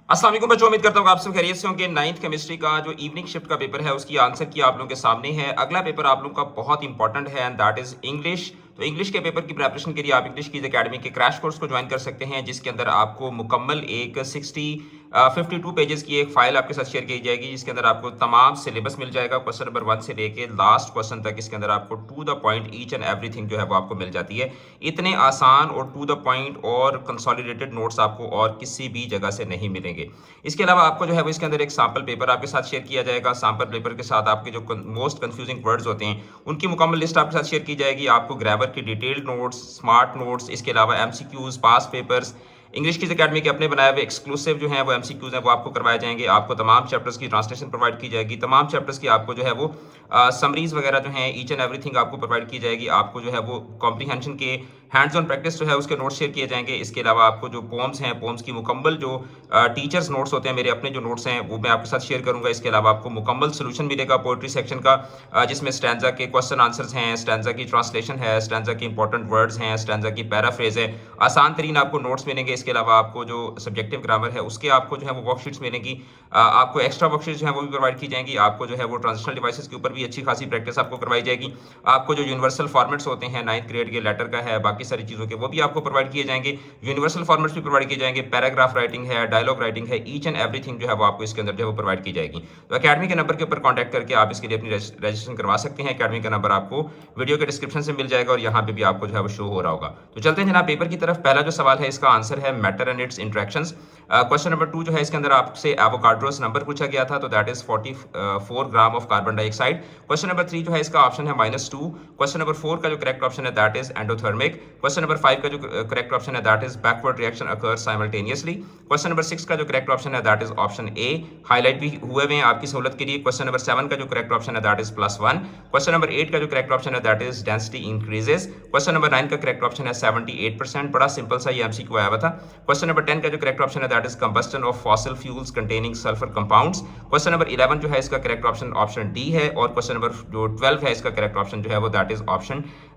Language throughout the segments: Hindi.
अस्सलाम वालेकुम बच्चों, उम्मीद करता हूँ आप सब खैरियत से होंगे। नाइन्थ केमिस्ट्री का जो इवनिंग शिफ्ट का पेपर है उसकी आंसर की आप लोगों के सामने है। अगला पेपर आप लोगों का बहुत इंपॉर्टेंट है एंड दैट इज इंग्लिश। तो इंग्लिश के पेपर की प्रिपरेशन के लिए आप इंग्लिश की एकेडमी के क्रैश कोर्स को ज्वाइन कर सकते हैं, जिसके अंदर आपको मुकम्मल एक 52 पेजेस की एक फाइल आपके साथ शेयर की जाएगी, जिसके अंदर आपको तमाम सिलेबस मिल जाएगा। क्वेश्चन नंबर 1 से लेके लास्ट क्वेश्चन तक इसके अंदर आपको to the point each and everything जो है वो आपको मिल जाती है। इतने आसान और टू द पॉइंट और कंसोलिडेटेड नोट्स आपको और किसी भी जगह से नहीं मिलेंगे। इसके अलावा आपको जो है वो इसके अंदर एक सैम्पल पेपर आपके साथ शेयर किया जाएगा। सैम्पल पेपर के साथ आपके जो मोस्ट कंफ्यूजिंग वर्ड्स होते हैं उनकी मुकम्मल लिस्ट आपके साथ शेयर की जाएगी। आपको ग्रामर की डिटेल्ड नोट्स, स्मार्ट नोट्स, इसके अलावा एमसीक्यूज, पास पेपर्स, इंग्लिश की एकेडमी के अपने बनाए हुए एक्सक्लूसिव जो है वो एमसीक्यूज हैं वो आपको करवाए जाएंगे। आपको तमाम चैप्टर्स की ट्रांसलेशन प्रोवाइड की जाएगी। तमाम चैप्टर्स की आपको जो है वो समरीज वगैरह जो है ईच एंड एवरीथिंग आपको प्रोवाइड की जाएगी। आपको जो है वो कॉम्प्रीहेंशन के हैंड्स ऑन प्रैक्टिस जो है उसके नोट्स शेयर किए जाएंगे। इसके अलावा आपको जो पोम्स हैं, पोम्स की मुकम्मल जो टीचर्स नोट्स होते हैं, मेरे अपने जो नोट्स हैं वो मैं आपके साथ शेयर करूंगा। इसके अलावा आपको मुकम्मल सोल्यूशन मिलेगा पोएट्री सेक्शन का, जिसमें स्टैंजा के क्वेश्चन आंसर्स हैं, स्टैंजा की ट्रांसलेशन है, स्टैंजा के इंपॉर्टेंट वर्ड्स हैं, स्टैंजा की पैराफ्रेज है। आसान तरीन आपको नोट्स मिलेंगे। इसके अलावा आपको जो सब्जेक्टिव ग्रामर है उसके आपको जो है वो वर्कशीट्स मिलेंगी। आपको एक्स्ट्रा वर्कशीट्स जो है वो भी प्रोवाइड की जाएंगी। आपको जो है वो ट्रांजिशनल डिवाइसेस के ऊपर भी अच्छी खासी प्रैक्टिस आपको करवाई जाएगी। आपको जो यूनिवर्सल फॉर्मेट्स होते हैं 9th ग्रेड के लेटर का है, बाकी सारी चीज़ों के वो भी आपको प्रोवाइड किए जाएंगे। यूनिवर्सल फॉर्मेट्स भी प्रोवाइड किए जाएंगे। पैराग्राफ राइटिंग है, डायलॉग राइटिंग है, ईच एंड एवरीथिंग जो है वो आपको इसके अंदर जो है वो प्रोवाइड की जाएगी। तो अकेडमी के नंबर के ऊपर कॉन्टैक्ट करके आप इसके लिए अपनी रजिस्ट्रेशन करवा सकते हैं। अकेडमी का नंबर आपको वीडियो के डिस्क्रिप्शन से मिल जाएगा और यहाँ पे भी आपको जो है वो शो हो रहा होगा। तो चलते हैं जनाब पेपर की तरफ। पहला जो सवाल है इसका आंसर है matter and it's interactions. Question number 2 जो है इसके अंदर आपसे एवोकाड्रोस नंबर पूछा गया था, तो that is 44 gram of carbon dioxide. Question number 3 जो है इसका ऑप्शन है -2। क्वेश्चन नंबर 4 का जो करेक्ट ऑप्शन है that is endothermic. Question number 5 का जो करेक्ट ऑप्शन है that is backward reaction occurs simultaneously. Question number 6 का जो करेक्ट ऑप्शन है that is option A. Highlight भी हुए हैं आपकी सहूलत के लिए। क्वेश्चन नंबर 7 का जो करेक्ट ऑप्शन है दैट इज +1। क्वेश्चन नंबर 8 का जो करेक्ट ऑप्शन है that is density increases. Question number 9 का करेक्ट ऑप्शन है 78%। बड़ा सिंपल सा ये एमसीक्यू आया हुआ था। क्वेश्चन नंबर 10 का जो करेक्ट ऑप्शन है that is combustion of fossil fuels containing sulphur compounds. Question number 11 जो है इसका करेक्ट ऑप्शन डी है। और क्वेश्चन नंबर जो 12 है इसका करेक्ट ऑप्शन जो है वो that is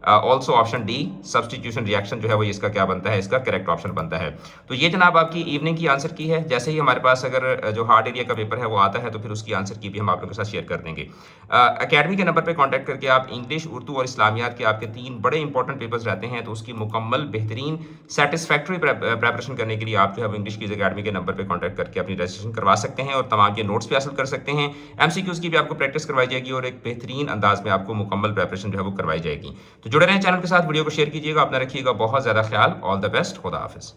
also option D. Substitution reaction जो है वो इसका क्या बनता है, इसका करेक्ट ऑप्शन बनता है। तो ये जनाब आपकी इवनिंग की आंसर की है। जैसे ही हमारे पास अगर जो हार्ड एरिया का पेपर है वो आता है तो फिर उसकी आंसर की भी हम आप लोगों के साथ शेयर कर देंगे। अकेडमी के नंबर पे कांटेक्ट करके आप इंग्लिश, उर्दू और इस्लामियात के आपके 3 बड़े इंपॉर्टेंट पेपर्स रहते हैं, तो उसकी मुकम्मल बेहतरीन सेटिस्फैक्टरी प्रेपरेशन करने के लिए आप जो है इंग्लिश की अकेडमी के नंबर पे कांटेक्ट करके अपनी रजिस्ट्रेशन करवा सकते हैं और तमाम के नोट्स भी हासिल कर सकते हैं। एमसीक्यूज की भी आपको प्रैक्टिस करवाई जाएगी और एक बेहतरीन अंदाज में आपको मुकम्मल प्रेपरेशन जो है वो करवाई जाएगी। तो जुड़े रहें चैनल के साथ, वीडियो को शेयर कीजिएगा, अपना रखिएगा बहुत ज़्यादा ख्याल। ऑल द बेस्ट, खुदा हाफिज़।